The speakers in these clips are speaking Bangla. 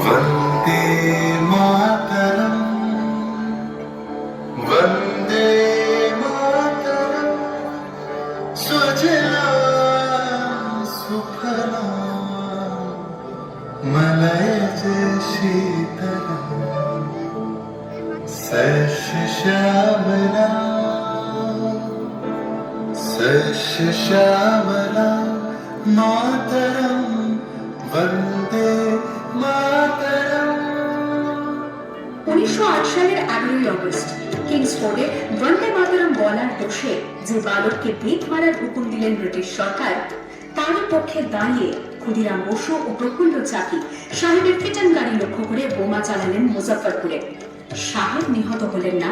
वन्दे मातरम् वन्दे मातरम् सुजलां सुफलां मलयज शीतलां सस्यश्यामलां मातरं वन्दे मातरम्। 1908 সালের 11ই অগস্ট কিংসফোর্ডে বন্দে মাতরম বলার দোষে যে বালককে বেত মারার হুকুম দিলেন ব্রিটিশ সরকার, তার পক্ষে দাঁড়িয়ে ক্ষুদিরাম বসু ও প্রফুল্ল চাকি সাহেবের ফিটান গাড়ি লক্ষ্য করে বোমা চালালেন মুজাফফরপুরে। সাহেব নিহত হলেন না,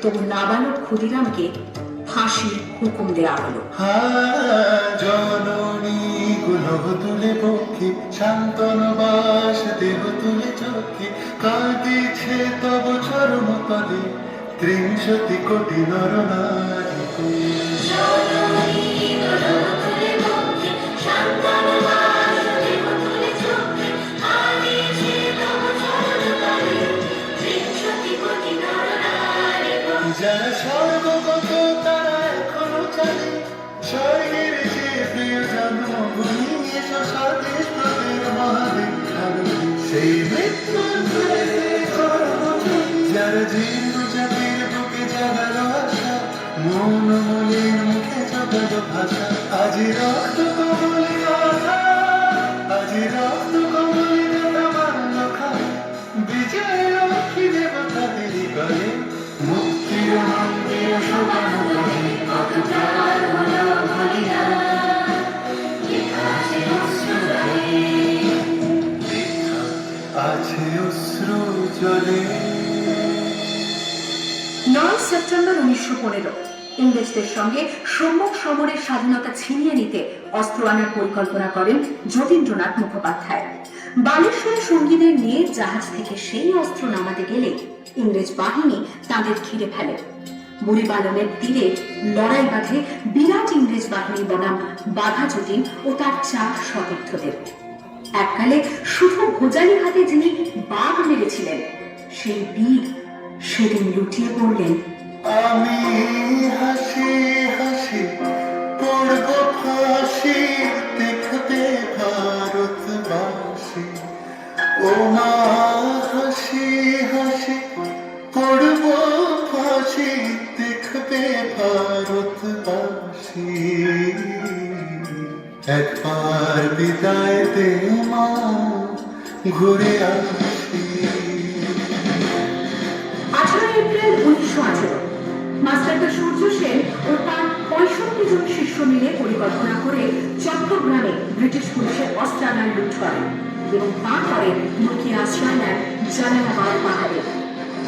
তবু নাবালক ক্ষুদিরামকে ফাঁসির হুকুম দেওয়া হলো। জননী গুলভ তুলে পক্ষে শান্তনবাস দেহ তুলে চক্ষে কাঁদিছে তব চরণ তলে 30 কোটি নর নারী। যারা স্বর্গগত তারা এখনো চলে স্বর্গের যে প্রিয় জন্মভূমি এসো স্বদেশ প্রদের মহাবিখ্যাত সেই যারা জীর্ণ জাতির বুকে জাগালো আশা মন মলির মুখে জগালো ভাষা আজি রক্ত কমলে কথা আজি রক্ত কমলে কথা মান্য খায় বিজয় লক্ষ্মী দেবতাদের গলে মুক্তির মন্দির শোভান করে কত প্রাণ হলো বলিয়া লেখা আছে অশ্রু জলে। 9 সেপ্টেম্বর 1915 ইংরেজদের সঙ্গে সম্মুখ সমরের স্বাধীনতা ছিনিয়ে নিতে অস্ত্র আনার পরিকল্পনা করেন যতীন্দ্রনাথ মুখোপাধ্যায়। বালেশ্বরে সঙ্গীদের নিয়ে জাহাজ থেকে সেই অস্ত্র নামাতে গেলে ইংরেজ বাহিনী তাদের ঘিরে ফেলে। বুড়িবালনের তীরে লড়াই বাঁধে বিরাট ইংরেজ বাহিনী বনাম বাঘা যতীন ও তার 4 সতীর্থদের। এককালে শুধু ভোজালি হাতে যিনি বাঘ মেরেছিলেন, সেই বীর সেদিন লুটিয়ে পড়লেন। আমি হাসি হাসি পড়ব ফাঁসি দেখবে ভারতবাসী ও মা হাসি হাসি পড়ব ফাঁসি দেখবে ভারতবাসী একবার বিদায় দে মা ঘুরে আসি। 18 এপ্রিল 1918 মাস্টারদা সূর্য সেন ও তার 65 জন শিষ্য মিলে পরিকল্পনা করে চট্টগ্রামে ব্রিটিশ পুলিশের অস্ত্রাগার লুট করেন এবং তারপরে লুকিয়ে আশ্রয় নেন জালালাবাদ পাহাড়ে।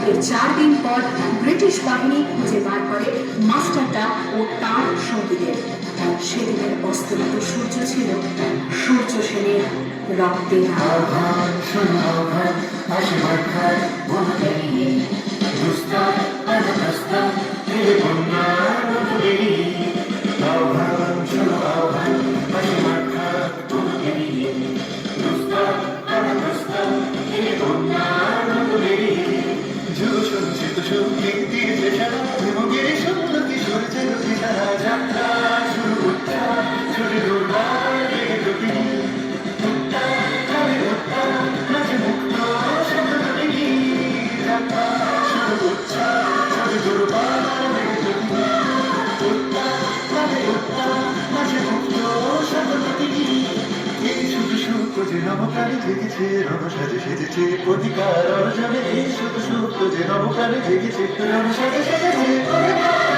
এর 4 দিন পর ব্রিটিশ বাহিনী খুঁজে বার করে মাস্টারদা ও তার সঙ্গীদের। সেদিনের অস্তমিত সূর্য ছিল সূর্য সেনের রক্তের আহ্বান শোনো আহ্বান আশীর্বাদ খায় বন্ধুদেরই দুস্তার অনবস্তা ফিরে বন্যার বন্ধুদেরই আহ্বান শোনো আহ্বান আশীর্বাদ খায় বন্ধুদেরই দুস্তার অনবস্তা ফিরে বন্যার বন্ধুদেরই যুগ সঞ্চিত শক্তি দিয়েছে সারা ভীমগিরি সন্নতি সূর্যের দিশারা যাত্রা শুরু উত্থান ছুটে দুর্বার লেগে গতি নবকালে জেগেছে রণসাজে সেজেছে অধিকার অর্জনে এই শুধু সুপ্ত যে নবকালে জেগেছে রণসাজে সেজেছে অধিকার